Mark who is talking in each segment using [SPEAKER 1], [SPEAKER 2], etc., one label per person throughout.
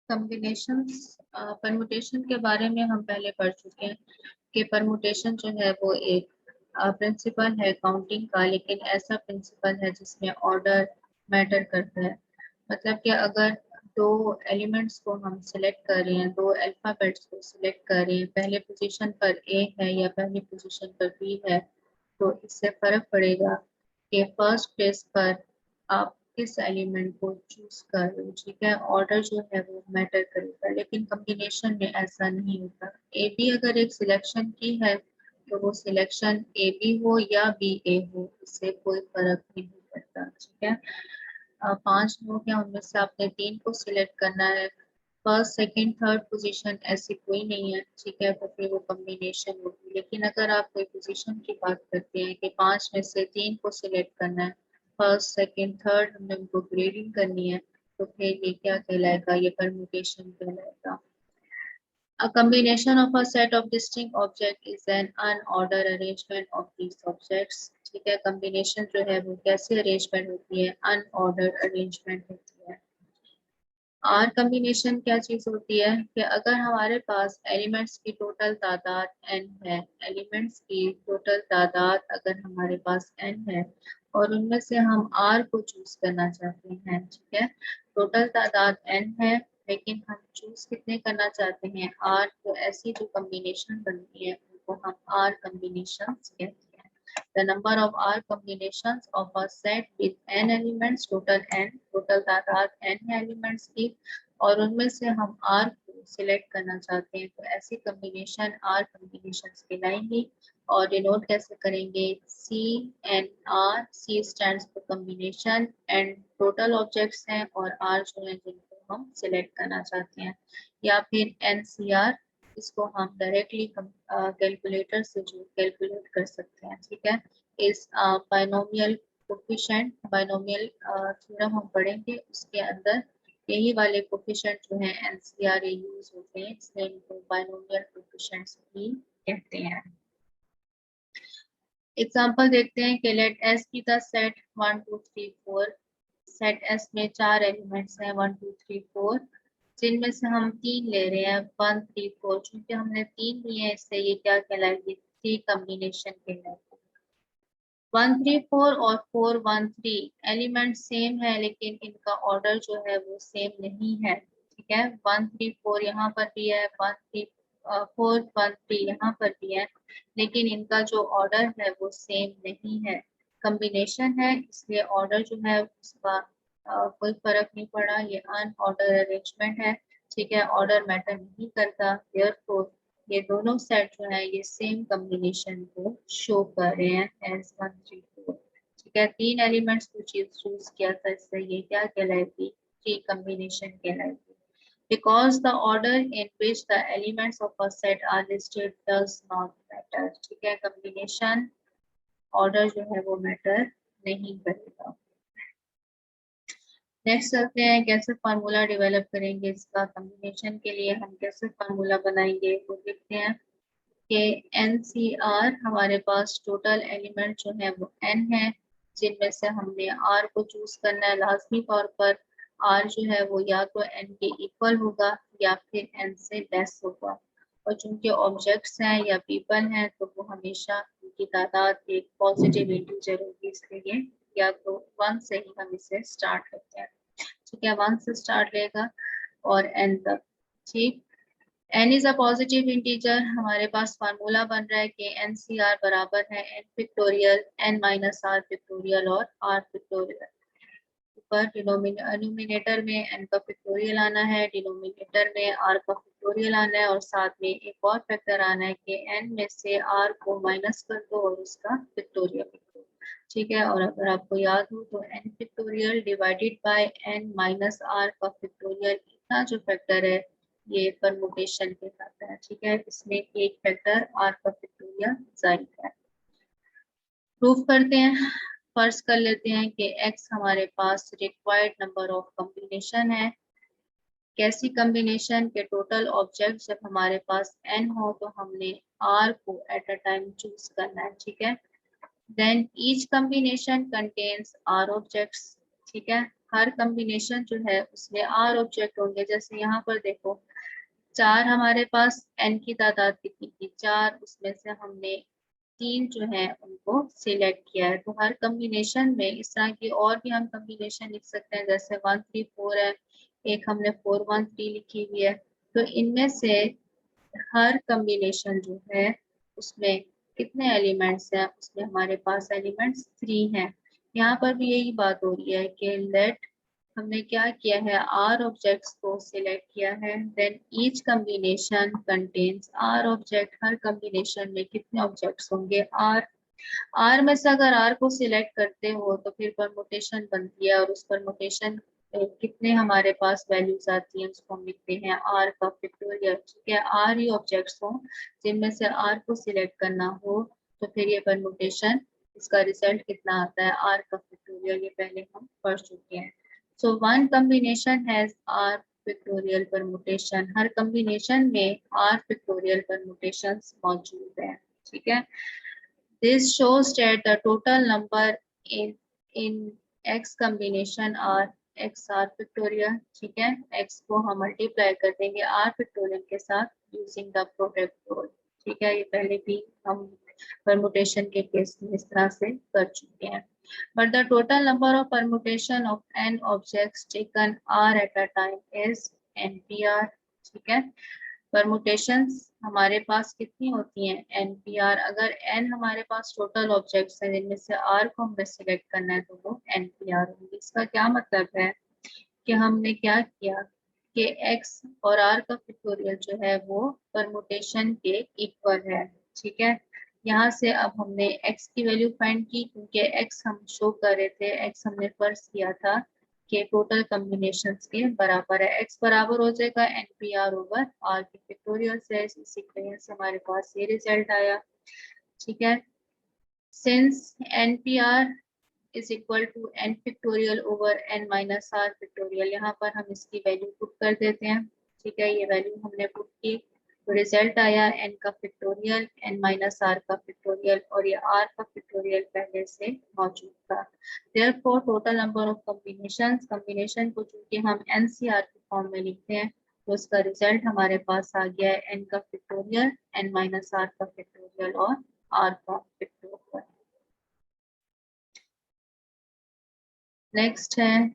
[SPEAKER 1] Combinations permutation के बारे में हम पहले पढ़ चुके हैं कि परमुटेशन जो है वो एक प्रिंसिपल है काउंटिंग का, लेकिन ऐसा प्रिंसिपल है जिसमें ऑर्डर मैटर करता है। मतलब कि अगर दो एलिमेंट्स को हम सिलेक्ट कर रहे हैं, दो अल्फाबेट्स को सिलेक्ट कर रहे हैं, पहले पोजीशन पर ए है या पहली पोजीशन पर बी है, तो इससे फर्क पड़ेगा कि फर्स्ट प्लेस पर आप किस एलिमेंट को चूज कर रहे हो। ठीक है, ऑर्डर जो है वो मैटर करेगा, लेकिन कॉम्बिनेशन में ऐसा नहीं होता। ए बी अगर एक सिलेक्शन की है तो वो सिलेक्शन ए बी हो या बी ए हो, इससे कोई फर्क नहीं पड़ता। ठीक है, 5 लोग हैं, उनमें से आपने 3 को सिलेक्ट करना है, फर्स्ट सेकंड थर्ड पोजीशन ऐसी कोई नहीं है। ठीक है, तो फिर वो कॉम्बिनेशन होगी। लेकिन अगर आप कोई पोजीशन की बात करते हैं कि 5 में से 3 को सिलेक्ट करना है, फर्स्ट सेकंड थर्ड हमने उनको ग्रेडिंग करनी है, तो फिर ये क्या कहलाएगा, ये परम्यूटेशन कहलाएगा। A combination of a set of distinct objects is an unordered arrangement of these objects। ठीक है, combination जो है वो कैसे arrangement होती है, unordered arrangement होती है। आर कम्बिनेशन क्या चीज होती है कि अगर हमारे पास एलिमेंट्स की टोटल तादाद n है, एलिमेंट्स की टोटल तादाद अगर हमारे पास n है और उनमें से हम r को चूज करना चाहते हैं। ठीक है, टोटल तादाद n है लेकिन हम चूज कितने करना चाहते हैं, r, तो ऐसी जो कम्बिनेशन बनती है उनको हम r कम्बिनेशन कहते हैं। The number of R combinations of a set with n elements, total n, total तादाद n है एलिमेंट्स की, और उनमें से हम R को सिलेक्ट करना चाहते हैं, तो ऐसी कम्बिनेशन R कम्बिनेशंस कहलाएंगी। और डिनोट कैसे करेंगे, C N R, C stands for combination, and total objects हैं और R जो है जिनको हम सिलेक्ट करना चाहते हैं, या फिर NCR, इसको हम डायरेक्टली कैलकुलेटर से जो कैलकुलेट कर सकते हैं। ठीक है, इस बाइनोमियल कोफिशिएंट, बाइनोमियल थ्योरम हम पढ़ेंगे, उसके अंदर यही वाले कोफिशिएंट जो हैं एनसीआर यूज होते हैं, इसलिए इनको बाइनोमियल कोफिशिएंट्स भी कहते हैं। एग्जांपल देखते हैं कि let S be the set 1 2 3 4। Set S में 4 एलिमेंट्स हैं 1 2 3 4, जिनमें से हम 3 ले रहे हैं 1 3 4। चूंकि हमने 3 लिए हैं इससे ये क्या कहलाएगी, 3 कॉम्बिनेशन कहलाएगी। 1 3 4 और 4 1 3 एलिमेंट सेम है लेकिन इनका ऑर्डर जो है वो सेम नहीं है। ठीक है, 1 3 4 यहाँ पर भी है, 1 3 4 1 3 यहाँ पर भी है, लेकिन इनका जो ऑर्डर है वो सेम नहीं है। कॉम्बिनेशन है इसलिए ऑर्डर जो है उसका कोई फर्क नहीं पड़ा, ये अनऑर्डर अरेंजमेंट है। ठीक है, ऑर्डर मैटर नहीं करता, देयरफॉर ये दोनों सेट जो है ये सेम कॉम्बिनेशन को शो कर रहे हैं एज 1 3 4। ठीक है, 3 एलिमेंट्स को चूज किया था, इससे ये क्या कहलाएगी, 3 कॉम्बिनेशन कहलाएगी। Because the order in which the elements of a set are listed does not matter। ठीक है, कॉम्बिनेशन ऑर्डर जो है वो मैटर नहीं करेगा। नेक्स्ट चलते हैं, कैसे फार्मूला डेवलप करेंगे इसका, कॉम्बिनेशन के लिए हम कैसे फार्मूला बनाएंगे वो देखते हैं कि NCR हमारे पास टोटल एलिमेंट जो है वो n है, जिनमें से हमने r को चूज करना है। लाजमी तौर पर r जो है वो या तो n के इक्वल होगा या फिर n से लेस होगा, और चूंकि ऑब्जेक्ट्स हैं या पीपल हैं तो वो हमेशा उनकी तादाद एक पॉजिटिव इंटीजर होगी, इसलिए या तो 1 से ही हम इसे स्टार्ट करते हैं। ठीक है, 1 से स्टार्ट लेगा और n तक। ठीक, n is a positive integer, हमारे पास फार्मूला बन रहा है कि NCR बराबर है n factorial n minus r factorial और r फैक्टोरियल। ऊपर डिनोमिनेटर में n का फैक्टोरियल आना है, डिनोमिनेटर में r का फैक्टोरियल आना है, और साथ में एक और फैक्टर आना है कि n में से r को माइनस कर दो और उसका फैक्टोरियल लिख दो। ठीक है, और अगर आपको याद हो तो n factorial divided by n minus r का फैक्टोरियल, इतना जो फैक्टर है ये परमुटेशन कहलाता है। ठीक है, इसमें एक फैक्टर r का फैक्टोरियल जायद है। प्रूफ करते हैं, फर्ज कर लेते हैं कि x हमारे पास रिक्वायर्ड नंबर ऑफ कॉम्बिनेशन है। कैसी कॉम्बिनेशन के टोटल ऑब्जेक्ट जब हमारे पास n हो तो हमने r को एट अ टाइम चूज करना है। ठीक है, then each combination contains r objects. ठीक है, हर कम्बिनेशन जो है उसमें r ऑब्जेक्ट होंगे। जैसे यहाँ पर देखो 4 हमारे पास n की तादाद कितनी थी 4, उसमें से हमने 3 जो है उनको सिलेक्ट किया है। तो हर कम्बिनेशन में इस तरह की और भी हम कम्बिनेशन लिख सकते हैं, जैसे 1 3 4 है, एक हमने 4 1 3 लिखी हुई है। तो इनमें से हर कम्बिनेशन जो है उसमें कितने एलिमेंट्स हैं, उसमें हमारे पास एलिमेंट्स 3 हैं। यहाँ पर भी यही बात हो रही है कि लेट हमने क्या किया है आर ऑब्जेक्ट्स को सिलेक्ट किया है, then each combination contains R object. हर कम्बिनेशन में कितने ऑब्जेक्ट्स होंगे आर। आर में से अगर आर को सिलेक्ट करते हो तो फिर परमुटेशन बनती है, और उस परमुटेशन कितने हमारे पास वैल्यूज आती हैं उसको हम लिखते हैं आर का फैक्टोरियल। ठीक है, आर ही ऑब्जेक्ट्स हो जिनमें से आर को सिलेक्ट करना हो, तो फिर ये परमुटेशन इसका रिजल्ट कितना आता है आर का फैक्टोरियल, ये पहले हम पढ़ चुके हैं। So one combination has R factorial permutation. हर कम्बिनेशन में आर फैक्टोरियल परमुटेशन मौजूद है। ठीक है, this shows that the total number in x combination are x r factorial। ठीक है, x को हम मल्टीप्लाई कर देंगे r factorial के साथ using the product rule। ठीक है, ये पहले भी हम परमुटेशन के केस में इस तरह से कर चुके हैं। But the total number of permutation of n objects taken r at a time is npr। ठीक है, परमुटेशंस हमारे पास कितनी होती हैं NPR। अगर n हमारे पास टोटल ऑब्जेक्ट्स हैं जिनमें से r को हमें सिलेक्ट करना है तो वो NPR होंगी। इसका क्या मतलब है कि हमने क्या किया कि x और r का फैक्टोरियल जो है वो परमुटेशन के इक्वल है। ठीक है, यहाँ से अब हमने x की वैल्यू फाइंड की, क्योंकि x हम शो कर रहे थे, x हमने फर्ज किया था के टोटल कॉम्बिनेशंस के बराबर है। x बराबर हो जाएगा NPR ओवर r के फैक्टोरियल से। इसी वजह से हमारे पास ये रिजल्ट आया। ठीक है, since NPR is equal to n factorial over n minus r factorial, यहाँ पर हम इसकी वैल्यू पुट कर देते हैं। ठीक है, ये वैल्यू हमने पुट की तो रिजल्ट आया n का फैक्टोरियल n माइनस r का फैक्टोरियल, और ये r का फैक्टोरियल पहले से मौजूद था। Therefore total number of combination को चूंकि हम NCR के फॉर्म में लिखते हैं तो उसका रिजल्ट हमारे पास आ गया है n का फैक्टोरियल n माइनस r का फैक्टोरियल और r का फैक्टोरियल। नेक्स्ट है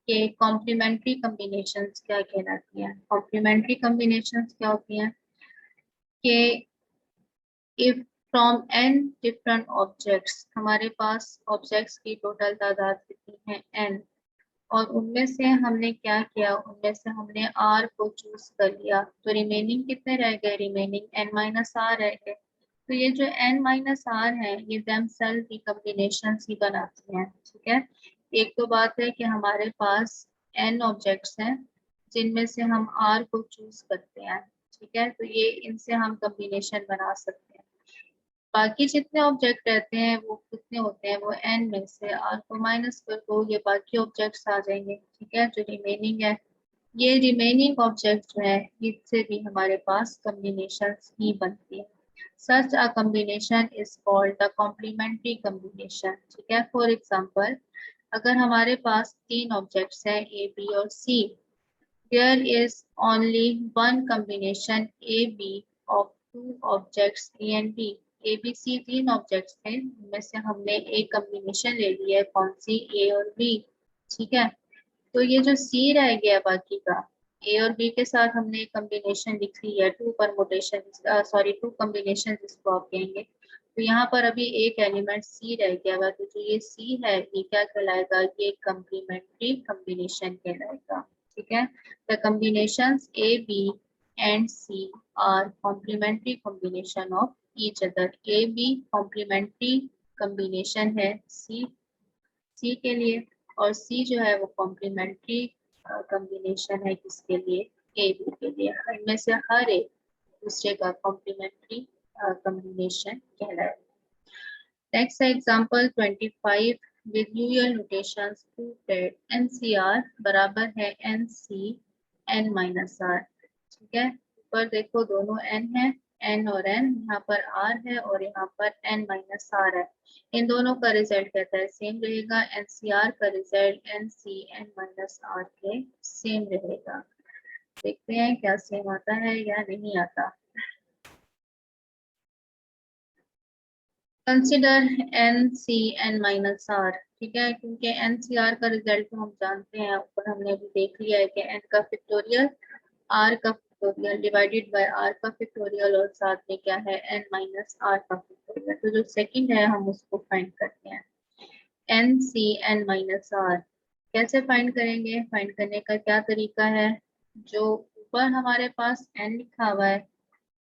[SPEAKER 1] कि कॉम्प्लीमेंट्री कॉम्बिनेशंस क्या कहलाती हैं। कॉम्प्लीमेंट्री कॉम्बिनेशंस क्या होती हैं कि if from n different objects, हमारे पास ऑब्जेक्ट्स की टोटल तादाद कितनी है n, और उनमें से हमने क्या किया, उनमें से हमने r को चूज कर लिया, तो रिमेनिंग कितने रह गए, रिमेनिंग n माइनस r रह गए। तो ये जो n माइनस r है ये देमसेल्फ की कॉम्बिनेशन ही बनाती हैं। ठीक है, एक तो बात है कि हमारे पास n ऑब्जेक्ट्स हैं जिनमें से हम r को चूज करते हैं। ठीक है, तो ये इनसे हम कॉम्बिनेशन बना सकते हैं। बाकी जितने ऑब्जेक्ट रहते हैं वो कितने होते हैं, वो n में से r को माइनस कर दो, ये बाकी ऑब्जेक्ट्स आ जाएंगे। ठीक है, जो रिमेनिंग है ये रिमेनिंग ऑब्जेक्ट जो है इससे भी हमारे पास कॉम्बिनेशन ही बनती है। Such a combination is called the complementary combination. ठीक है, फॉर एग्जांपल अगर हमारे पास 3 ऑब्जेक्ट्स हैं A B और C, there is only one combination AB of two objects A and B। A B C 3 objects थे, उनमें से हमने एक कॉम्बिनेशन ले ली है, कौन सी, A और B। ठीक है, तो ये जो C रह गया बाकी का, A और B के साथ हमने एक कॉम्बिनेशन लिख ली है, टू कॉम्बिनेशन जिसको आप कहेंगे। तो यहाँ पर अभी एक एलिमेंट C रह गया हुआ, तो जो ये C है ये क्या कहलाएगा, ये कॉम्प्लीमेंट्री कॉम्बिनेशन कहलाएगा। ठीक है, the combinations A B and C are complementary combination of each other। A B complementary combination है C के लिए, और C जो है वो कॉम्प्लीमेंट्री कॉम्बिनेशन है किसके लिए, A B के लिए। इनमें से हर एक दूसरे का कॉम्प्लीमेंट्री कॉम्बिनेशन कहलाएगा। Next example 25 with UL notations prove that NCR बराबर है NC n minus R। ठीक है, ऊपर देखो दोनों n है, n और n, यहाँ पर r है और यहाँ पर n माइनस r है। इन दोनों का रिजल्ट कहता है सेम रहेगा। NCR का result NC n minus r के सेम रहेगा। देखते हैं क्या सेम आता है या नहीं आता। कंसिडर NCn माइनस r, ठीक है, क्योंकि NCR का रिजल्ट तो हम जानते हैं, ऊपर हमने अभी देख लिया है कि n का फैक्टोरियल r का फैक्टोरियल डिवाइडेड बाय r का फैक्टोरियल और साथ में क्या है n माइनस r का फैक्टोरियल। तो जो सेकंड है हम उसको फाइंड करते हैं। NCn माइनस r कैसे फाइंड करेंगे? फाइंड करने का क्या तरीका है? जो ऊपर हमारे पास n लिखा हुआ है,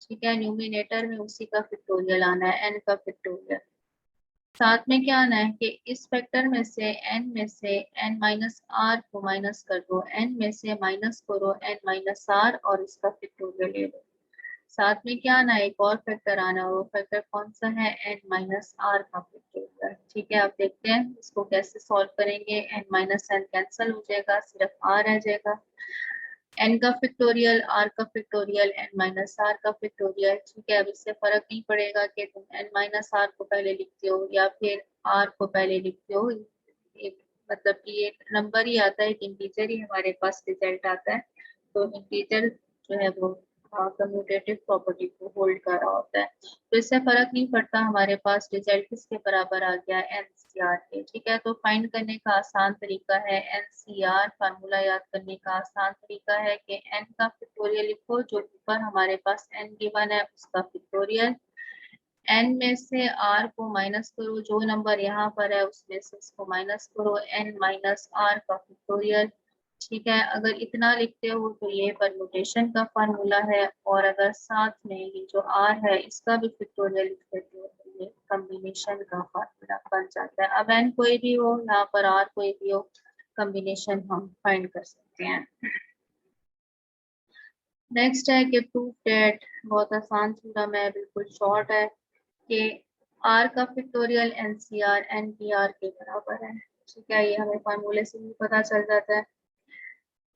[SPEAKER 1] ठीक है, न्यूमिनेटर में उसी का फैक्टोरियल आना है, n का फैक्टोरियल। साथ में क्या आना है कि इस फैक्टर में से n में से n माइनस r को माइनस कर दो, n में से माइनस करो n माइनस r और इसका फैक्टोरियल ले लो। साथ में क्या आना है? एक और फैक्टर आना है, वो फैक्टर कौन सा है? n माइनस r का फैक्टोरियल। ठीक है, आप देखते हैं इसको कैसे सॉल्व करेंगे। n माइनस n कैंसिल हो जाएगा, सिर्फ r रह जाएगा। n का फैक्टोरियल, r का फैक्टोरियल, n माइनस r का फैक्टोरियल। ठीक है, अब इससे फर्क नहीं पड़ेगा कि तुम n माइनस r को पहले लिखते हो या फिर r को पहले लिखते हो। एक मतलब कि एक नंबर ही आता है, एक इंटीजर ही हमारे पास रिजल्ट आता है। तो इंटीजर जो है वो कम्यूटेटिव प्रॉपर्टी को होल्ड कर रहा होता है। तो इससे फर्क नहीं पड़ता हमारे पास रिजल्ट किसके बराबर आ गया, NCR के। ठीक है, तो फाइंड करने का आसान तरीका है NCR। फार्मूला याद करने का आसान तरीका है कि n का फैक्टोरियल लिखो, जो ऊपर हमारे पास n गिवन है उसका फैक्टोरियल। n में से r को माइनस करो, जो नंबर यहाँ पर है उसमें से इसको माइनस करो, n माइनस r का फैक्टोरियल। ठीक है, अगर इतना लिखते हो तो ये परमुटेशन का फार्मूला है, और अगर साथ में ये जो r है इसका भी फैक्टोरियल लिख देते हो तो ये कॉम्बिनेशन का फार्मूला बन जाता है। अब n कोई भी हो, यहाँ पर r कोई भी हो, कॉम्बिनेशन हम फाइंड कर सकते हैं। नेक्स्ट है कि प्रूफ डेट, बहुत आसान थ्योरम है, बिल्कुल शॉर्ट है कि r का फैक्टोरियल NCR NPR के बराबर है। ठीक है, ये हमें फार्मूले से भी पता चल जाता है।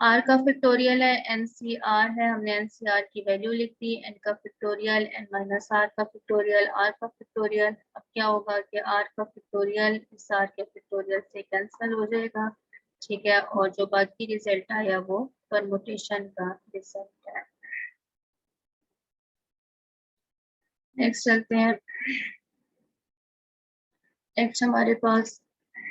[SPEAKER 1] r का फैक्टोरियल है, NCR है, हमने NCR की वैल्यू लिख दी। n का फैक्टोरियल, n माइनस r का फैक्टोरियल, r का फैक्टोरियल। अब क्या होगा कि r का फैक्टोरियल इस r के फैक्टोरियल से कैंसिल हो जाएगा। ठीक है, और जो बाकी रिजल्ट आया वो परमुटेशन का रिजल्ट है। नेक्स्ट चलते हैं। नेक्स्ट हमारे पास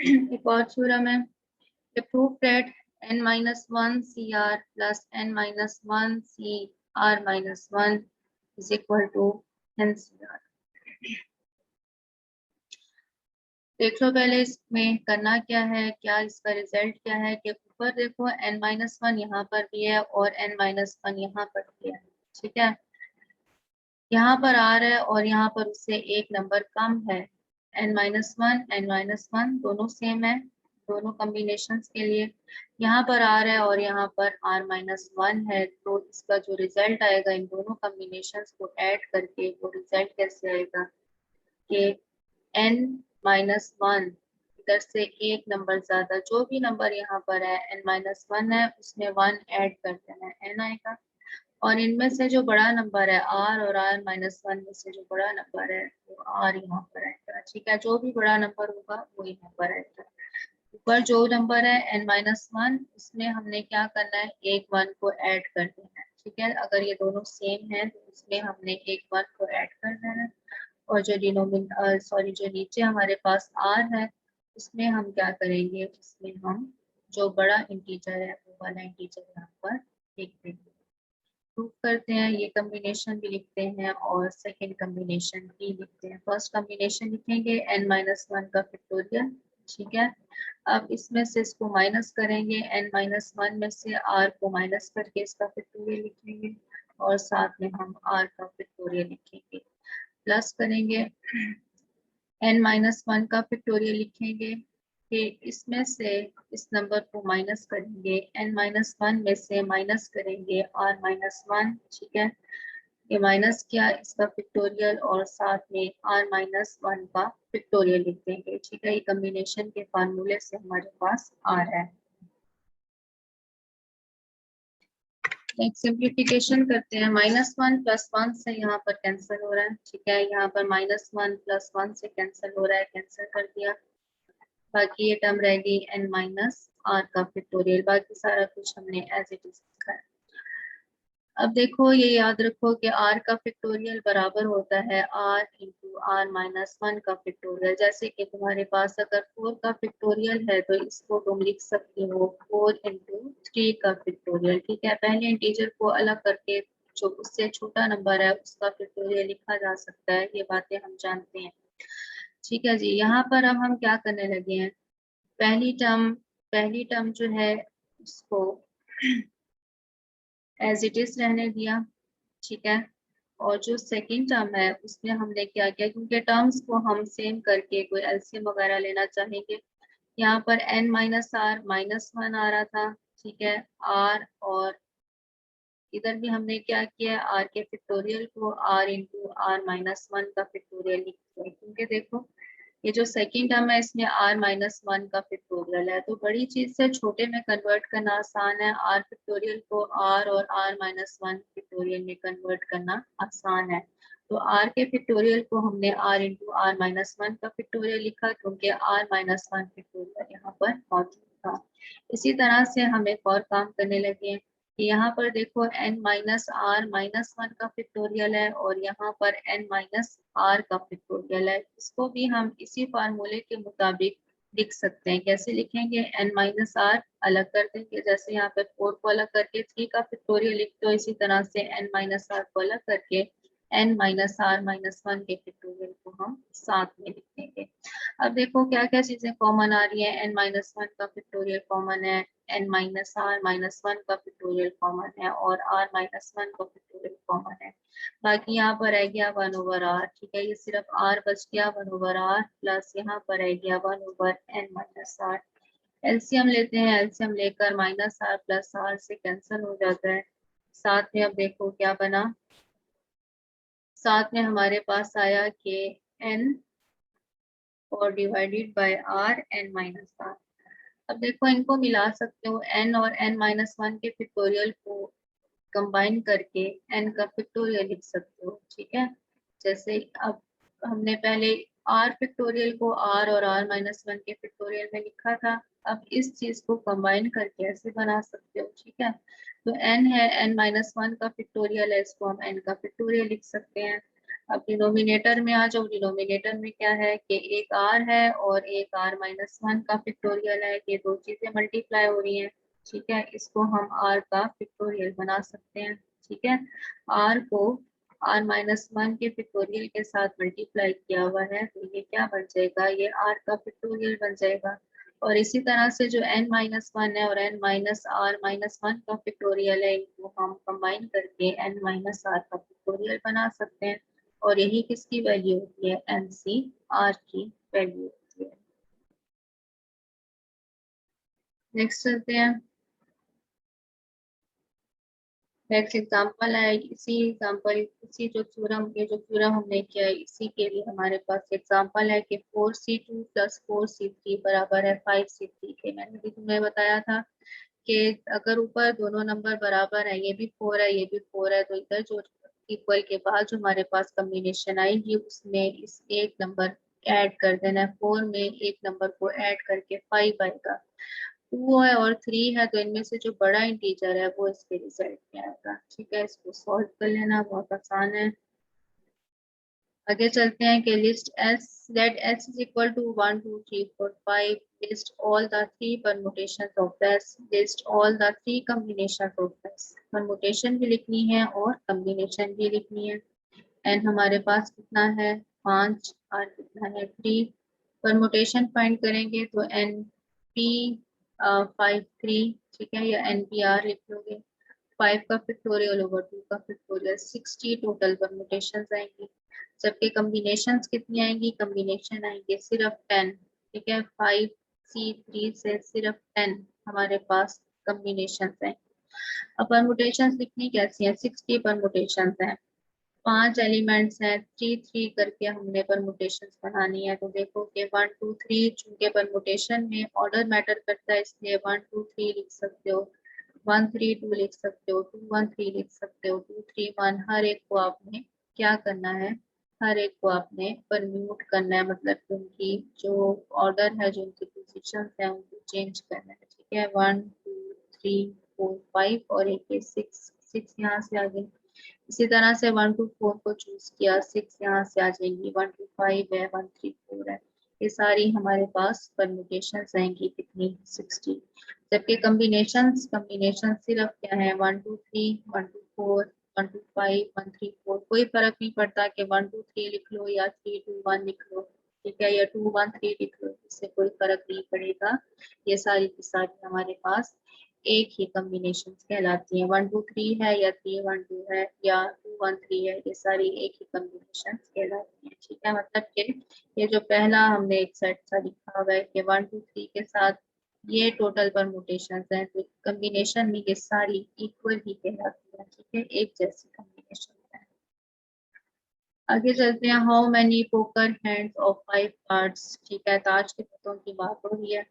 [SPEAKER 1] एक और थ्योरम है कि proof that n minus one C R plus n minus one C R minus one is equal to NCR। देख लो पहले इसमें करना क्या है, क्या इसका रिजल्ट क्या है कि ऊपर देखो n माइनस वन यहाँ पर भी है और n माइनस वन यहाँ पर भी है। ठीक है, यहाँ पर r है और यहाँ पर उससे एक नंबर कम है। n minus one, n minus one दोनों सेम है दोनों कॉम्बिनेशंस के लिए। यहाँ पर r है और यहाँ पर r माइनस वन है, तो इसका जो रिजल्ट आएगा इन दोनों कॉम्बिनेशंस को ऐड करके वो रिजल्ट कैसे आएगा कि n माइनस वन, इधर से एक नंबर ज्यादा, जो भी नंबर यहाँ पर है n माइनस वन है उसमें वन ऐड कर देना है, n आएगा। और इनमें से जो बड़ा नंबर है r और r माइनस वन में से जो बड़ा नंबर है वो r यहाँ पर आएगा। ठीक है, जो भी बड़ा नंबर होगा वो यहाँ पर आएगा। ऊपर जो नंबर है n माइनस वन, उसमें हमने क्या करना है, एक वन को ऐड कर देना है। ठीक है, अगर ये दोनों सेम है तो उसमें हमने एक वन को ऐड कर देना है। और जो जो नीचे हमारे पास r है उसमें हम क्या करेंगे, उसमें हम जो बड़ा इंटीजर है वो वाला इंटीजर यहाँ पर लिख देंगे। प्रूफ करते हैं, ये कॉम्बिनेशन भी लिखते हैं और सेकंड कॉम्बिनेशन भी लिखते हैं। फर्स्ट कॉम्बिनेशन लिखेंगे n माइनस वन का फैक्टोरियल। ठीक है, अब इसमें से इसको माइनस करेंगे, n माइनस वन में से r को माइनस करके इसका फैक्टोरियल लिखेंगे और साथ में हम r का फैक्टोरियल लिखेंगे। प्लस करेंगे, n माइनस वन का फैक्टोरियल लिखेंगे कि इसमें से इस नंबर को माइनस करेंगे, n माइनस वन में से माइनस करेंगे r माइनस वन। ठीक है, ये माइनस किया इसका फैक्टोरियल और साथ में r माइनस वन का फैक्टोरियल लिख देंगे। ठीक है, ये कॉम्बिनेशन के फार्मूले से हमारे पास आ रहा है। एक सिंप्लीफिकेशन करते हैं, -1 + 1 से यहाँ पर कैंसिल हो रहा है, ठीक है। यहाँ पर -1 + 1 से कैंसिल हो रहा है, कैंसिल कर दिया। बाकी ये टर्म रह गई n-r का फैक्टोरियल। बाकी सारा कुछ हमने एज इट इज लिखा है। अब देखो ये याद रखो कि r का फैक्टोरियल बराबर होता है r इंटू r-1 का फैक्टोरियल। जैसे कि तुम्हारे पास अगर 4 का फैक्टोरियल है तो इसको तुम लिख सकते हो 4 इंटू 3 का फैक्टोरियल, ठीक है। पहले इंटीजर को अलग करके जो उससे छोटा नंबर है उसका फैक्टोरियल लिखा जा सकता है, ये बातें हम जानते हैं, ठीक है जी। यहाँ पर अब हम क्या करने लगे हैं, पहली टर्म जो है उसको एज इट इज रहने दिया, ठीक है। और जो सेकंड टर्म है उसमें हमने क्या किया, क्योंकि टर्म्स को हम सेम करके कोई एलसीएम वगैरह लेना चाहेंगे। यहाँ पर n-r-1 आ रहा था, ठीक है। r और इधर भी हमने क्या किया, r के फैक्टोरियल को r इंटू r-1 का फैक्टोरियल लिख दिया, क्योंकि देखो ये जो सेकंड टर्म है इसमें r-1 का फैक्टोरियल है, तो बड़ी चीज से छोटे में कन्वर्ट करना आसान है। r फैक्टोरियल को r और r-1 फैक्टोरियल में कन्वर्ट करना आसान है। तो r के फैक्टोरियल को हमने r इंटू r-1 का फैक्टोरियल लिखा, क्योंकि r-1 फैक्टोरियल यहाँ पर मौजूद था। इसी तरह से हम एक और काम करने लगे हैं कि यहाँ पर देखो n-r-1 का फैक्टोरियल है और यहाँ पर n-r का फैक्टोरियल है। इसको भी हम इसी फार्मूले के मुताबिक लिख सकते हैं। कैसे लिखेंगे, n-r अलग कर देंगे, जैसे यहाँ पे 4 को अलग करके 3 का फैक्टोरियल लिखते हो, इसी तरह से n-r को अलग करके n-r-1 के फैक्टोरियल को हम साथ में लिख देंगे। अब देखो क्या क्या चीजें कॉमन आ रही है, n-1 का फैक्टोरियल कॉमन है, n-r-1 का फैक्टोरियल कॉमन है और r-1 का फैक्टोरियल कॉमन है। बाकी यहाँ पर रह गया 1/r, ठीक है। ये सिर्फ r बच गया 1/r प्लस यहाँ पर रह गया 1/n-r। एलसीएम लेते हैं, एलसीएम लेकर -r प्लस r से कैंसिल हो जाता है। साथ में अब देखो क्या बना, साथ में हमारे पास आया कि n और डिवाइडेड बाय r n-r। अब देखो इनको मिला सकते हो, n और n-1 के फैक्टोरियल को कंबाइन करके n का फैक्टोरियल लिख सकते हो, ठीक है। जैसे अब हमने पहले r फैक्टोरियल को r और r-1 के फैक्टोरियल में लिखा था, अब इस चीज को कंबाइन करके ऐसे बना सकते हो, ठीक है। तो n है, n-1 का फैक्टोरियल है, इसको हम n का फैक्टोरियल लिख सकते हैं। अब डिनोमिनेटर में आ जाओ, डिनोमिनेटर में क्या है कि एक r है और एक r-1 का फैक्टोरियल है, ये दो चीजें मल्टीप्लाई हो रही हैं, ठीक है। इसको हम r का फैक्टोरियल बना सकते हैं, ठीक है। r को r-1 के फैक्टोरियल के साथ मल्टीप्लाई किया हुआ है, तो ये क्या बन जाएगा, ये r का फैक्टोरियल बन जाएगा। और इसी तरह से जो n-1 है और n-r-1 का फैक्टोरियल है, इनको हम कंबाइन करके n-r का फैक्टोरियल बना सकते हैं। और यही किसकी वैल्यू होती है, NCR की वैल्यू होती है। नेक्स्ट चलते हैं, नेक्स्ट एग्जांपल है, इसी एग्जांपल इसी जो थ्योरम के जो थ्योरम हमने किया है इसी के लिए हमारे पास एग्जांपल है कि 4c2 + 4c3 बराबर है 5c3 के। मैंने भी तुम्हें बताया था कि अगर ऊपर दोनों नंबर बराबर है, ये भी 4 है ये भी 4 है, तो इधर जो इक्वल के बाद जो हमारे पास कॉम्बिनेशन आएगी उसमें इस एक नंबर ऐड कर देना है, 4 में एक नंबर को ऐड करके 5 आएगा। 2 है और 3 है, तो इनमें से जो बड़ा इंटीजर है वो इसके रिजल्ट में आएगा, ठीक है। इसको सॉल्व कर लेना, बहुत आसान है। आगे चलते हैं कि list s let s is equal to 1 2 3 4 5, list all the 3 permutations of s, list all the 3 combinations of s। Permutation भी लिखनी है और कॉम्बिनेशन भी लिखनी है। n हमारे पास कितना है 5, r कितना है 3। परमुटेशन फाइंड करेंगे तो np 5 3, ठीक है, या npr लिख लोगे। 5 का फैक्टोरियल ओवर 2 का फैक्टोरियल 60 टोटल परमुटेशन आएंगी। जबकि कॉम्बिनेशंस कितनी आएंगी, कॉम्बिनेशन आएंगे सिर्फ 10, ठीक है। 5c3 से सिर्फ 10 हमारे पास कॉम्बिनेशन हैं। अब परमुटेशंस लिखनी कैसी है, 60 परमुटेशंस हैं, 5 एलिमेंट्स हैं, 3 3 करके हमने परमुटेशंस बनानी है। तो देखो कि 1 2 3 चूंकि परमुटेशन में ऑर्डर मैटर करता है इसलिए 1 2 3 लिख सकते हो। 132 लिख सकते हो, 213 लिख सकते हो, 231, हर एक को आपने क्या करना है, हर एक को आपने परम्यूट करना है, मतलब कि उनकी जो ऑर्डर है, जो उनकी पोजीशन है, उनको चेंज करना है। ठीक है, 1 2 3 4 5 और एक 6 यहाँ से आ गई। इसी तरह से 1 to 4 को चूज किया, 6 यहाँ से आ जाएंगी, 1 to 5 है, 1 3 4 है। ये सारी हमारे पास परम्यूटेशन आएंगी कितनी, 60। जबकि कम्बिनेशन सिर्फ क्या है, 1 to 3, 1 to 4, 1 to 5, 1 3 4। कोई फर्क नहीं पड़ता कि 1 to 3 लिख लो या 3 to 1 लिख लो, ठीक है, या 2 1 3 लिख लो, इससे कोई फर्क नहीं पड़ेगा। ये सारी की सारी हमारे पास एक ही कॉम्बिनेशन कहलाती है। 1 2 3 है या 3 1 2 है या 2 1 3 है, ये सारी एक ही कॉम्बिनेशन कहलाती है। ठीक है, मतलब कि ये जो पहला हमने एक सेट सा लिखा हुआ है कि 1 2 3 के साथ ये टोटल परमुटेशन है, तो कॉम्बिनेशन में ये सारी इक्वल ही कहलाती है। ठीक है, एक जैसी कॉम्बिनेशन है। आगे चलते हैं, how many poker hands of 5 cards. ठीक है, ताज के पत्तों की बात हो रही है।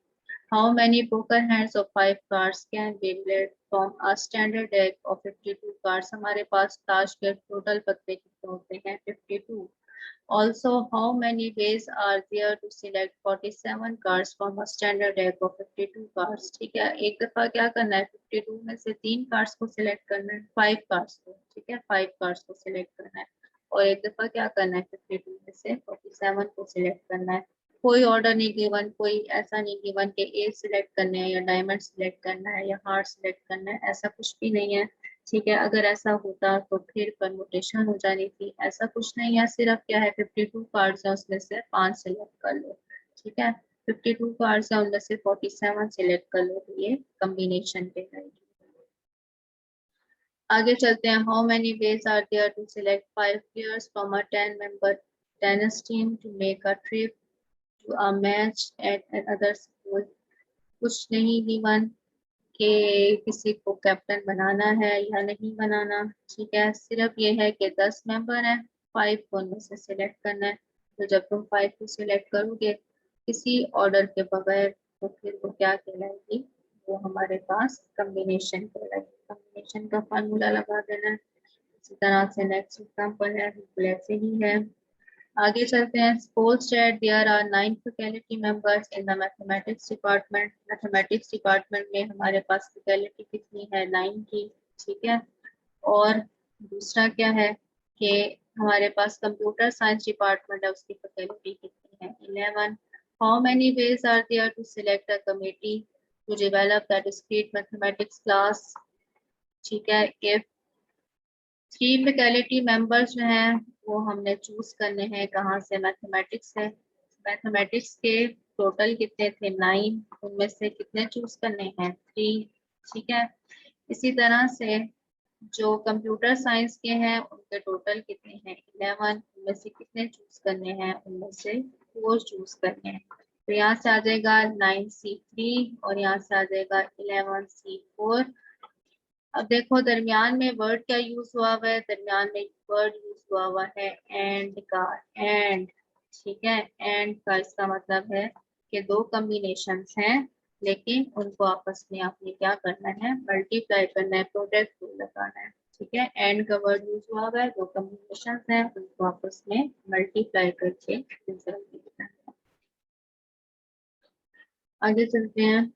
[SPEAKER 1] How many poker hands of 5 cards can be played from a standard deck of 52 cards? हमारे पास ताश के टोटल पत्ते कितने होते हैं, 52। Also, how many ways are there to select 47 cards from a standard deck of 52 cards? ठीक है, एक दफा क्या करना है, 52 में से 3 कार्ड्स को सिलेक्ट करना है, 5 कार्ड्स को। ठीक है, 5 कार्ड्स को सिलेक्ट करना है, और एक दफा क्या करना है, 52 में से 47 को सिलेक्ट करना है। कोई ऑर्डर नहीं गिवन, कोई ऐसा नहीं गिवन कि ए सिलेक्ट करना है या डायमंड सिलेक्ट करना है या हार्ट सिलेक्ट करना है, ऐसा कुछ भी नहीं है। ठीक है, अगर ऐसा होता तो फिर परमुटेशन हो जानी थी, ऐसा कुछ नहीं है। सिर्फ क्या है, 52 कार्ड्स है, उसमें से 5 सिलेक्ट कर लो। ठीक है, 52 कार्ड्स है, उनमें से 47 सिलेक्ट कर लो, तो ये कॉम्बिनेशन कहलाएगी। आगे चलते हैं, how many ways are there to select 5 players from a 10 member tennis team to make a trip to a match at other school. कुछ नहीं गिवन कि किसी को कैप्टन बनाना है या नहीं बनाना। ठीक है, सिर्फ ये है कि 10 मेंबर हैं, 5 को उनमें से सिलेक्ट करना है। तो जब तुम 5 को सिलेक्ट करोगे किसी ऑर्डर के बगैर, तो फिर वो क्या कहलाएगी, वो हमारे पास कॉम्बिनेशन कहलाएगी। कॉम्बिनेशन का फार्मूला लगा देना है। इसी तरह से नेक्स्ट एग्जाम्पल है, बिल्कुल ऐसे ही है। आगे चलते हैं, suppose that there are 9 faculty members in the mathematics department। Mathematics department में हमारे पास फैकल्टी कितनी है, 9 की। ठीक है, और दूसरा क्या है कि हमारे पास कंप्यूटर साइंस डिपार्टमेंट है, उसकी फैकल्टी कितनी है, 11। How many ways are there to select a committee to develop the discrete mathematics class. ठीक है, इफ 3 फैकल्टी मेंबर्स जो हैं वो हमने चूज करने हैं, कहाँ से, मैथमेटिक्स से। मैथमेटिक्स के टोटल कितने थे, 9, उनमें से कितने चूज करने हैं, 3। ठीक है, इसी तरह से जो कंप्यूटर साइंस के हैं उनके टोटल कितने हैं, 11, उनमें से कितने चूज करने हैं, उनमें से 4 चूज करने हैं। तो यहाँ से आ जाएगा 9C3 और यहाँ से आ जाएगा 11C4। अब देखो दरमियान में वर्ड क्या यूज हुआ हुआ है, दरमियान में वर्ड यूज हुआ हुआ है एंड का, एंड। ठीक है, एंड का इसका मतलब है कि दो कॉम्बिनेशंस हैं, लेकिन उनको आपस में आपने क्या करना है, मल्टीप्लाई करना है, प्रोडक्ट रूल लगाना है। ठीक है, एंड का वर्ड यूज हुआ हुआ है, दो कॉम्बिनेशंस हैं, उनको आपस में मल्टीप्लाई करके रिजल्ट लिखना है। आगे चलते हैं,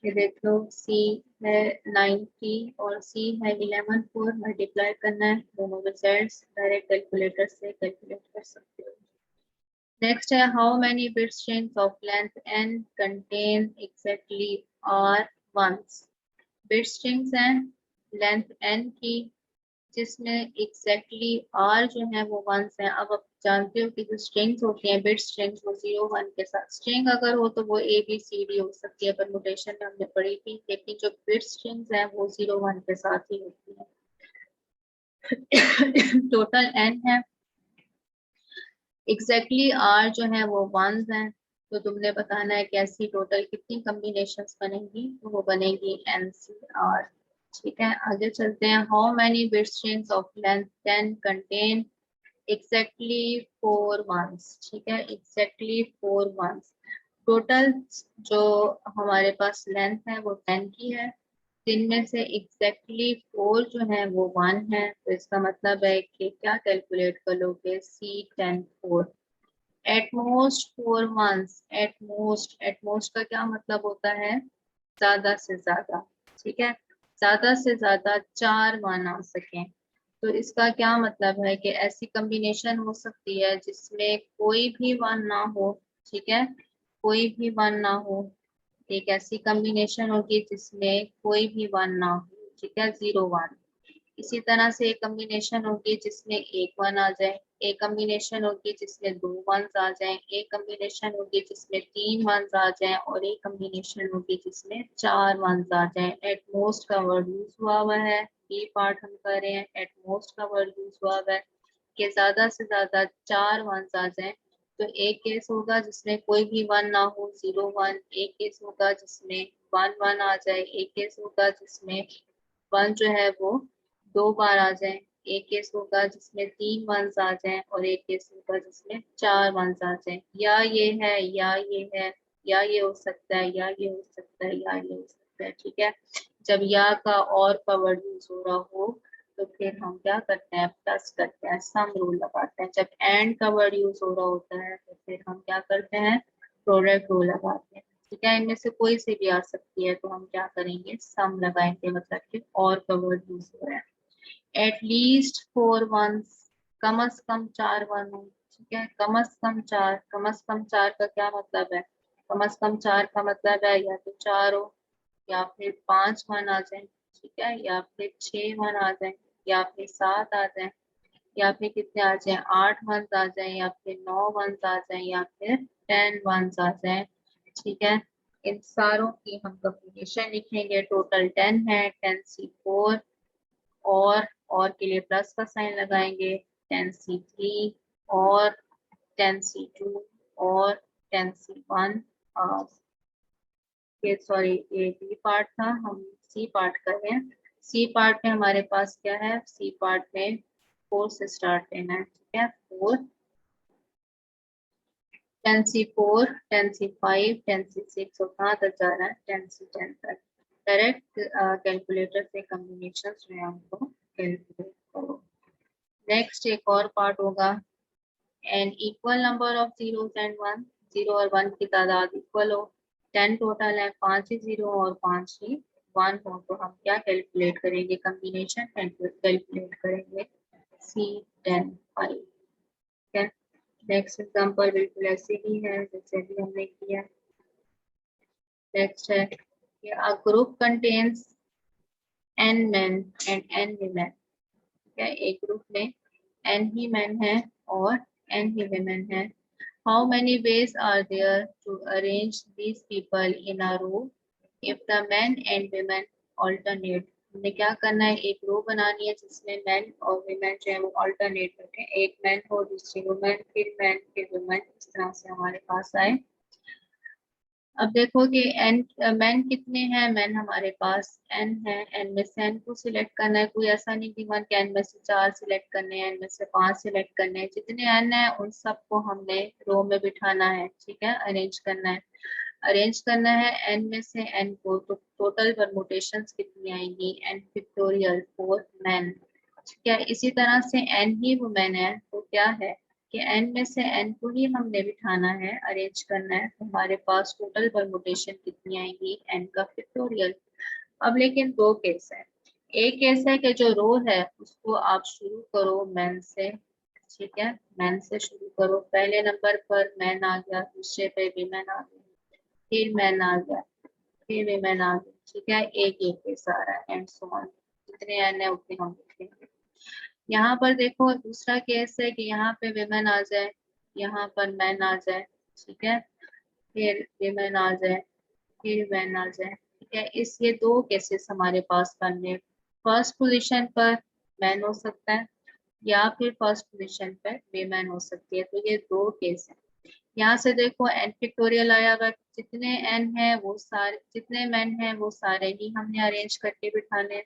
[SPEAKER 1] ये देख लो, सी है 90 और सी है 11, 4 मल्टीप्लाई करना है, दोनों रिजल्ट्स डायरेक्ट कैलकुलेटर से कैलकुलेट कर सकते हो। नेक्स्ट है, how many bit strings of length n contain exactly r ones. Bit strings हैं लेंथ n की, जिसमें एग्जैक्टली r जो है वो वंस है। अब आप जानते हो कि जो स्ट्रिंग्स होती हैं, बिट स्ट्रिंग्स, वो 0 1 के साथ, स्ट्रिंग अगर हो तो वो ABCD हो सकती है, परम्यूटेशन में हमने पढ़ी थी, लेकिन जो बिट स्ट्रिंग्स हैं वो 0 1 के साथ ही होती हैं। टोटल n है, एग्जैक्टली r जो है वो वंस है, तो तुमने बताना है कि ऐसी टोटल कितनी कॉम्बिनेशंस बनेंगी, तो वो बनेगी NCR। ठीक है, आगे चलते हैं, how many bit strings of length 10 contain exactly 4 ones. ठीक है, एग्जैक्टली 4 वंस। टोटल जो हमारे पास लेंथ है वो 10 की है, जिनमें से एग्जैक्टली 4 जो है वो 1 है, तो इसका मतलब है कि क्या कैलकुलेट कर लोगे, C10 4। At most 4 months, at most का क्या मतलब होता है, ज्यादा से ज्यादा, ठीक है, ज्यादा से ज्यादा 4 मान आ सकें। तो इसका क्या मतलब है कि ऐसी कॉम्बिनेशन हो सकती है जिसमें कोई भी वन ना हो, ठीक है, कोई भी वन ना हो। एक ऐसी कॉम्बिनेशन होगी जिसमें कोई भी वन ना हो, ठीक है, 0 1। इसी तरह से एक कॉम्बिनेशन होगी जिसमें एक वन आ जाए, एक कॉम्बिनेशन होगी जिसमें 2 वंस आ जाए, एक कॉम्बिनेशन होगी जिसमें 3 वंस आ जाए, और एक कॉम्बिनेशन होगी जिसमें 4 वंस आ जाए। एट मोस्ट का वर्ड यूज हुआ है, ये पार्ट हम कर रहे हैं, एट मोस्ट का वर्ड यूज हुआ है कि ज्यादा से ज्यादा 4 वंस आ जाए। तो एक केस होगा जिसमें कोई भी वन ना हो, 0 1। एक केस होगा जिसमें 1 1 आ जाए, एक केस होगा जिसमें वन जो है वो 2 बार आ जाए, एक केस होगा जिसमें 3 वंस आ जाए, और एक केस होगा जिसमें 4 वंस आ जाए। या ये है, या ये है, या ये हो सकता है, या ये हो सकता है, या ये हो सकता है, ठीक है। जब या का और का वर्ड यूज हो रहा हो तो फिर हम क्या करते हैं, प्लस करते हैं, सम रूल लगाते हैं। जब एंड का वर्ड यूज हो रहा होता है तो फिर हम क्या करते हैं, प्रोडक्ट रूल लगाते हैं, ठीक है। इनमें से कोई सी भी आ सकती है, तो हम क्या करेंगे, सम लगाएंगे, मतलब कि और का वर्ड यूज हो रहा है। एट लीस्ट 4 मंथ्स, कम से कम 4 वन हो, ठीक है, कम से कम 4, कम से कम 4 का क्या मतलब है, कम से कम 4 का मतलब है या तो 4 हो, या फिर 5 वन आ जाए, ठीक है, या फिर 6 वन आ जाए, या फिर 7 आ जाए, या फिर कितने आ जाए, 8 मंथ आ जाए, या फिर 9 मंथ आ जाए, या फिर 10 मंथ आ जाए, ठीक है। इन सारों की हम कम्बिनेशन लिखेंगे, टोटल 10 है, 10C4, और के लिए प्लस का साइन लगाएंगे, 10C3, और 10C2, और 10C1। ये सॉरी, ये बी पार्ट था, हम सी पार्ट कर रहे हैं। सी पार्ट में हमारे पास क्या है, सी पार्ट में 4 से स्टार्ट लेना है, ठीक है, 4, 10C4, 10C5, 10C6, और कहाँ तक जा रहा है, 10C10 तक। डायरेक्ट कैलकुलेटर से कॉम्बिनेशन जो है हमको कैलकुलेट करो। नेक्स्ट एक और पार्ट होगा, an equal number of zero and one, 0 और 1 की तादाद इक्वल हो, 10 टोटल है, 5 ही 0 और 5 ही 1 हो, तो हम क्या कैलकुलेट करेंगे, कॉम्बिनेशन कैलकुलेट करेंगे, C10 5, ठीक है। नेक्स्ट एग्जांपल बिल्कुल ऐसे ही है जैसे भी हमने किया। नेक्स्ट है कि a group contains n men and n women, ठीक है, एक ग्रुप में n ही men है और n ही women है। How many ways are there to arrange these people in a row if the men and women alternate? हमने क्या करना है, एक रो बनानी है जिसमें men और women जो है वो alternate बैठे, एक men हो, दूसरी women, फिर men, फिर women, इस तरह से हमारे पास आए। अब देखो कि एन मैन कितने हैं, मैन हमारे पास एन है, एन में से एन को सिलेक्ट करना है, कोई ऐसा नहीं कि वन के एन में से 4 सिलेक्ट करने हैं, एन में से 5 सिलेक्ट करने हैं, जितने एन है उन सबको हमने रो में बिठाना है, ठीक है, अरेंज करना है। अरेंज करना है एन में से एन को, तो टोटल परमुटेशंस कितनी आएंगी, एन पिक्टोरियल 4 मैन, ठीक है। इसी तरह से एन ही वुमेन है, तो क्या है कि एन में से एन को ही हमने बिठाना है, अरेंज करना है, तो हमारे पास टोटल परमुटेशन कितनी आएंगी, एन का फैक्टोरियल। अब लेकिन दो केस है, एक केस है कि जो रो है उसको आप शुरू करो मैन से, ठीक है, मैन से शुरू करो, पहले नंबर पर मैन आ गया, दूसरे पे भी मैन आ गया, फिर मैन आ गया, फिर भी मैन आ गया, ठीक है, एक एक केस आ रहा है, एंड सो ऑन, जितने एन है उतने हम लिखेंगे। यहाँ पर देखो दूसरा केस है कि यहाँ पे विमेन आ जाए, यहाँ पर मैन आ जाए, ठीक है, फिर विमेन आ जाए, फिर मैन आ जाए, ठीक है। इस ये दो केसेस हमारे पास बन गए, फर्स्ट पोजीशन पर मैन हो सकता है या फिर फर्स्ट पोजीशन पर विमेन हो सकती है, तो ये दो केस है। यहाँ से देखो एन पिक्टोरियल आया हुआ, जितने एन है वो सारे, जितने मैन है वो सारे ही हमने अरेंज करके बिठाने हैं,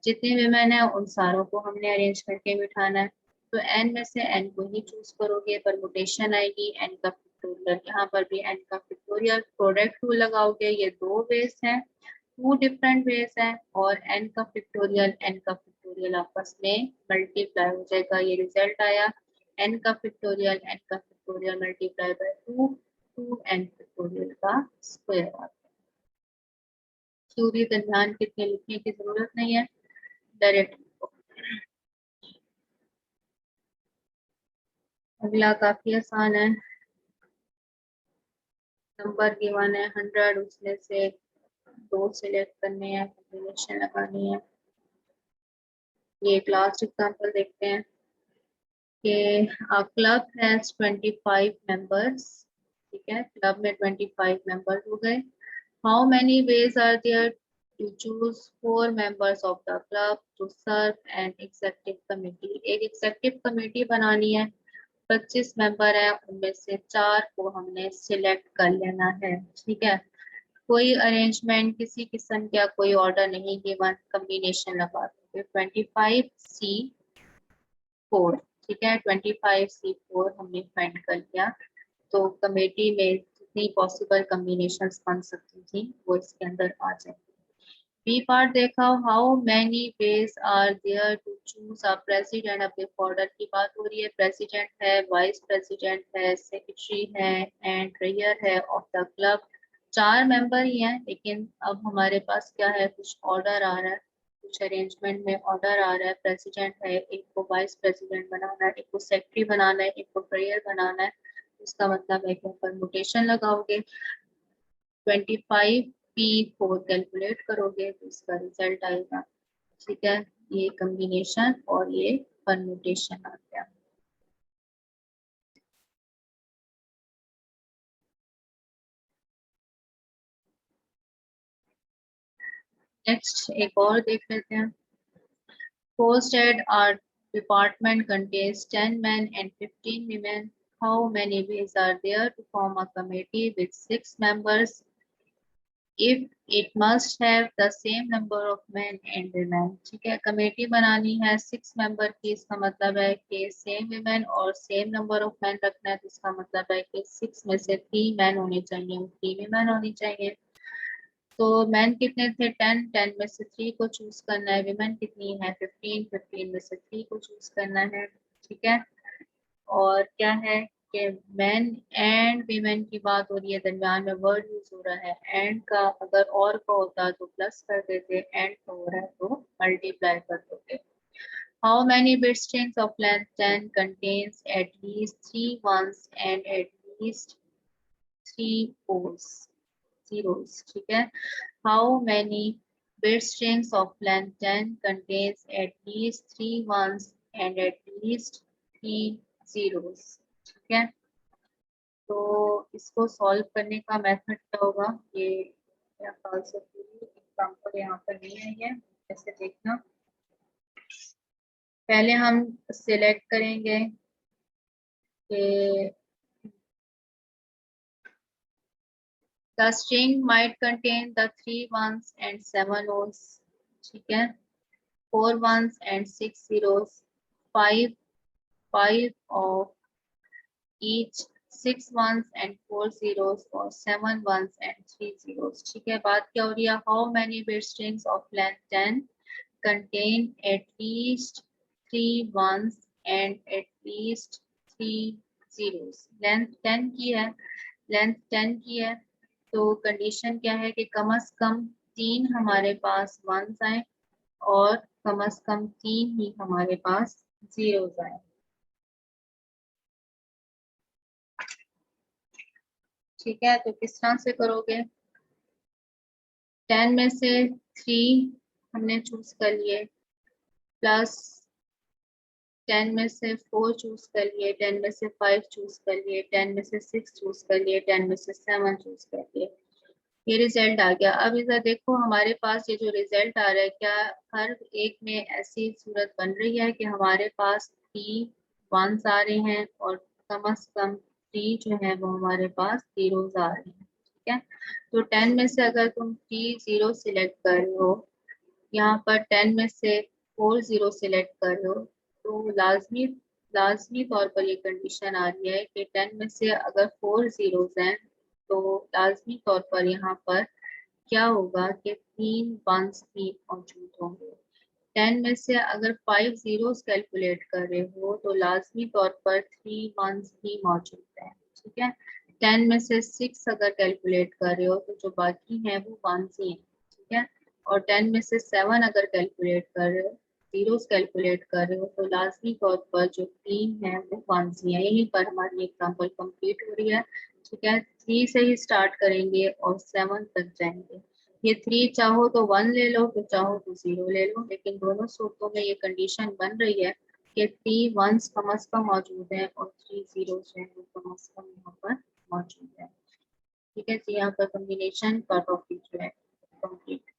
[SPEAKER 1] जितने विमेन है उन सारों को हमने अरेंज करके बिठाना है। तो एन में से एन को ही चूज करोगे, परमुटेशन आएगी एन का पिक्टोरियल, यहाँ पर भी एन का पिक्टोरियल, प्रोडक्ट रूल लगाओगे, ये दो वेज हैं, टू डिफरेंट वेज हैं और n का फैक्टोरियल आपस में मल्टीप्लाई हो जाएगा। ये रिजल्ट आया n का factorial multiply by 2 2n factorial का स्क्वायर आ गया। सूर्य दरमियान कितने लिखने की जरूरत नहीं है, डायरेक्ट। अगला काफी आसान है। नंबर गिवन है 100, उसमें से 2 सिलेक्ट करने हैं, कॉम्बिनेशन लगानी है। ये एक लास्ट एग्जांपल देखते हैं कि क्लब हैज 25 मेंबर्स। ठीक है, क्लब में 25 मेंबर्स हो गए। How many ways are there to choose 4 members of the club to serve an executive committee. एक एग्जीक्यूटिव कमेटी बनानी है, 25 मेंबर है, उनमें से 4 को हमने सिलेक्ट कर लेना है। ठीक है, कोई अरेंजमेंट किसी किस्म का कोई ऑर्डर नहीं गिवन, कम्बिनेशन लगा दोगे 25C4। ठीक है, 25C4 हमने फाइंड कर लिया। तो कमेटी में जितनी पॉसिबल कम्बिनेशंस बन सकती थी वो इसके अंदर आ जाएंगी। बी पार्ट देखा, how many ways are there to choose a president. अब देखो ऑर्डर की बात हो रही है, प्रेसिडेंट है, वाइस प्रेसिडेंट है, सेक्रेटरी है एंड ट्रेजरर है ऑफ द क्लब। 4 मेंबर ही हैं, लेकिन अब हमारे पास क्या है, कुछ ऑर्डर आ रहा है, कुछ अरेंजमेंट में ऑर्डर आ रहा है। प्रेसिडेंट है, एक को वाइस प्रेसिडेंट बनाना है, एक को सेक्रेटरी बनाना है, एक को ट्रेजरर बनाना है। उसका मतलब है कि परमुटेशन लगाओगे, 25P4 कैलकुलेट करोगे तो इसका रिजल्ट आएगा। ठीक है, ये कम्बिनेशन और ये परम्यूटेशन आ गया। नेक्स्ट एक और देख लेते हैं। Post at our department contains 10 men and 15 women. How many ways are there to form a committee with 6 members if it must have the same number of men and women? ठीक है, committee बनानी है 6 member की, इसका मतलब है कि same women और सेम नंबर ऑफ मैन रखना है। तो इसका मतलब है कि 6 में से 3 मैन होने चाहिए, 3 women होनी चाहिए। तो मैन कितने थे 10, 10 में से 3 को चूज करना है। विमेन कितनी है 15, 15 में से 3 को चूज करना है। ठीक है, और क्या है कि मैन एंड वीमेन की बात हो रही है, दरमियान में वर्ड यूज हो रहा है एंड का। अगर और का होता तो प्लस कर देते, एंड का हो रहा है तो मल्टीप्लाई कर दोगे। How many bit strings of length 10 contains at least 3 ones and at least 3 fours zeros। ठीक है, how many bit strings of length 10 contains at least 3 ones and at least 3 zeros। ठीक है, तो इसको सॉल्व करने का मेथड क्या होगा, ये मेरा ख्याल से पूरी एग्जाम्पल यहाँ पर नहीं है, ये ऐसे देखना। पहले हम सिलेक्ट करेंगे कि the string might contain the 3 ones and 7 ones। ठीक है, 4 ones and 6 zeros, 5 of each, 6 ones and 4 zeros और 7 ones and 3 zeros। ठीक है, बात क्या हो रही है, how many bit strings of length 10 contain at least 3 ones and at least 3 zeros। Length 10 की है, लेंथ 10 की है, तो कंडीशन क्या है कि कम से कम 3 हमारे पास वंस आए और कम से कम 3 ही हमारे पास जीरोस आए। ठीक है, तो किस तरह से करोगे, 10 में से 3 हमने चूज कर लिए, प्लस 10 में से 4 चूज कर लिए, 10 में से 5 चूज कर लिए, 10 में से 6 चूज कर लिए, 10 में से 7 चूज कर लिए। ये रिजल्ट आ गया। अब इधर देखो हमारे पास ये जो रिजल्ट आ रहा है, क्या हर एक में ऐसी सूरत बन रही है कि हमारे पास 3 वंस आ रहे हैं और कम से कम 3 जो है वो हमारे पास जीरोस आ रहे हैं। ठीक है, तो 10 में से अगर तुम 3 जीरो सिलेक्ट कर रहे हो, यहाँ पर 10 में से 4 जीरो सिलेक्ट कर रहे हो, तो लाजमी लाजमी तौर पर ये कंडीशन आ रही है कि 10 में से अगर 4 जीरोस हैं तो लाजमी तौर पर यहाँ पर क्या होगा कि 3 वंस भी मौजूद होंगे। 10 में से अगर 5 जीरोस कैलकुलेट कर रहे हो तो लाजमी तौर पर 3 वंस भी मौजूद है, ठीक है। 10 में से 6 अगर कैलकुलेट कर रहे हो तो जो बाकी हैं वो वंस ही हैं, ठीक है। और 10 में से 7 अगर कैलकुलेट कर रहे हो, जीरोस कैलकुलेट कर रहे हो तो लाजमी तौर पर जो 3 है वो वंस ही है। यहीं पर हमारी एग्जाम्पल कंप्लीट हो रही है, ठीक है। 3 से ही स्टार्ट करेंगे और 7 तक जाएंगे। ये 3 चाहो तो 1 ले लो, तो चाहो तो 0 ले लो, लेकिन दोनों सूरतों में ये कंडीशन बन रही है कि 3 वंस कम अज कम मौजूद है और 3 जीरो जो है वो कम अज कम यहाँ पर मौजूद है, ठीक है जी। यहाँ पर कॉम्बिनेशन का टॉपिक जो है कंप्लीट